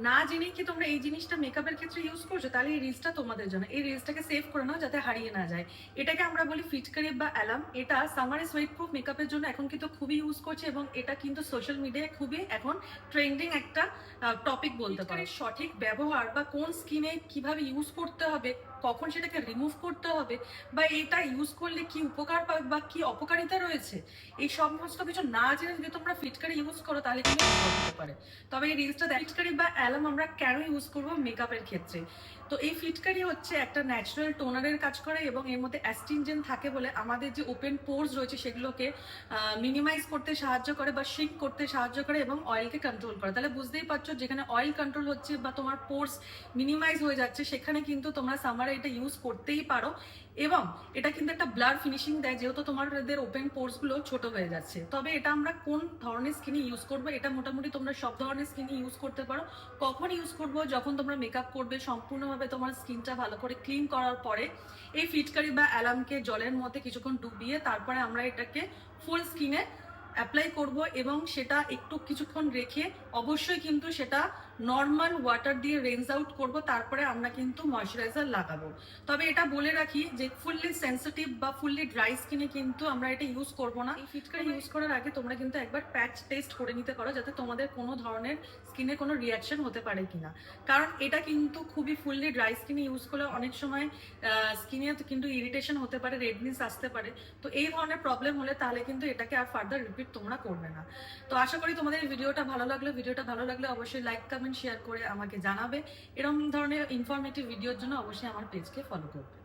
না জেনেই কি তোমরা এই জিনিসটা মেকআপের ক্ষেত্রে ইউজ করছো, তাহলে এই রিলসটা তোমাদের জন্য। এই রিলসটাকে সেভ করে নাও যাতে হারিয়ে না যায়। এটাকে আমরা বলি ফিটকারি বা অ্যালাম। এটা সামারে সোয়েট প্রুফ মেকআপের জন্য এখন কিন্তু খুবই ইউজ করছে, এবং এটা কিন্তু সোশ্যাল মিডিয়ায় খুবই এখন ট্রেন্ডিং একটা টপিক বলতে পারো। সঠিক ব্যবহার বা কোন স্কিনে কিভাবে ইউজ করতে হবে, কখন সেটাকে রিমুভ করতে হবে, বা এটা ইউজ করলে কি উপকার পাবে বা কি অপকারিতা রয়েছে, এই সমস্ত কিছু না জেনে যদি তোমরা ফিটকারি ইউজ করো তাহলে কিন্তু বিপদ হতে পারে। তবে এই রিলসটা ফিটকারি বা অ্যালাম আমরা কেন ইউজ করবো মেকআপের ক্ষেত্রে? তো এই ফিটকারি হচ্ছে একটা ন্যাচারাল টোনারের কাজ করে, এবং এর মধ্যে অ্যাস্টিনজেন্ট থাকে বলে আমাদের যে ওপেন পোর্স রয়েছে সেগুলোকে মিনিমাইজ করতে সাহায্য করে বা শ্রিঙ্ক করতে সাহায্য করে, এবং অয়েলকে কন্ট্রোল করে। তাহলে বুঝতেই পারছো, যেখানে অয়েল কন্ট্রোল হচ্ছে বা তোমার পোর্স মিনিমাইজ হয়ে যাচ্ছে, সেখানে কিন্তু তোমরা সামারে এটা ইউজ করতেই পারো। এবং এটা কিন্তু একটা ব্লার ফিনিশিং দেয়, যেহেতু তোমাদের ওপেন পোর্স গুলো ছোট হয়ে যাচ্ছে। তবে এটা আমরা কোন ধরনের স্কিনে ইউজ করবো, এটা মোটামুটি তোমরা সব ধরনের স্কিনে ইউজ করতে পারো। কখন ইউজ করবো? যখন তোমরা মেকআপ করবে, সম্পূর্ণভাবে তোমার স্কিনটা ভালো করে ক্লিন করার পরে এই ফিটকারি বা অ্যালামকে জলের মধ্যে কিছুক্ষণ ডুবিয়ে তারপরে আমরা এটাকে ফুল স্কিনে অ্যাপ্লাই করব, এবং সেটা একটু কিছুক্ষণ রেখে অবশ্যই কিন্তু সেটা নর্মাল ওয়াটার দিয়ে রেঞ্জ আউট করব, তারপরে আমরা কিন্তু ময়শ্চারাইজার লাগাবো। তবে এটা বলে রাখি যে ফুললি সেন্সিটিভ বা ফুললি ড্রাই স্কিনে কিন্তু আমরা এটা ইউজ করব না। এই ফিটকারি ইউজ করার আগে তোমরা কিন্তু একবার প্যাচ টেস্ট করে নিতে পারো, যাতে তোমাদের কোনো ধরনের স্কিনে কোনো রিয়াকশন হতে পারে কিনা। কারণ এটা কিন্তু খুবই ফুললি ড্রাই স্কিনে ইউজ করলে অনেক সময় স্কিনে কিন্তু ইরিটেশন হতে পারে, রেডনেস আসতে পারে। তো এই ধরনের প্রবলেম হলে তাহলে কিন্তু এটাকে আর ফার্দার রিপিট তোমরা করবে না। তো আশা করি তোমাদের এই ভিডিওটা ভালো লাগলে অবশ্যই লাইক কমেন্ট শেয়ার করে আমাকে জানাবে। এরকম ধরনের ইনফরমেটিভ ভিডিওর জন্য অবশ্যই আমার পেজকে ফলো করবে।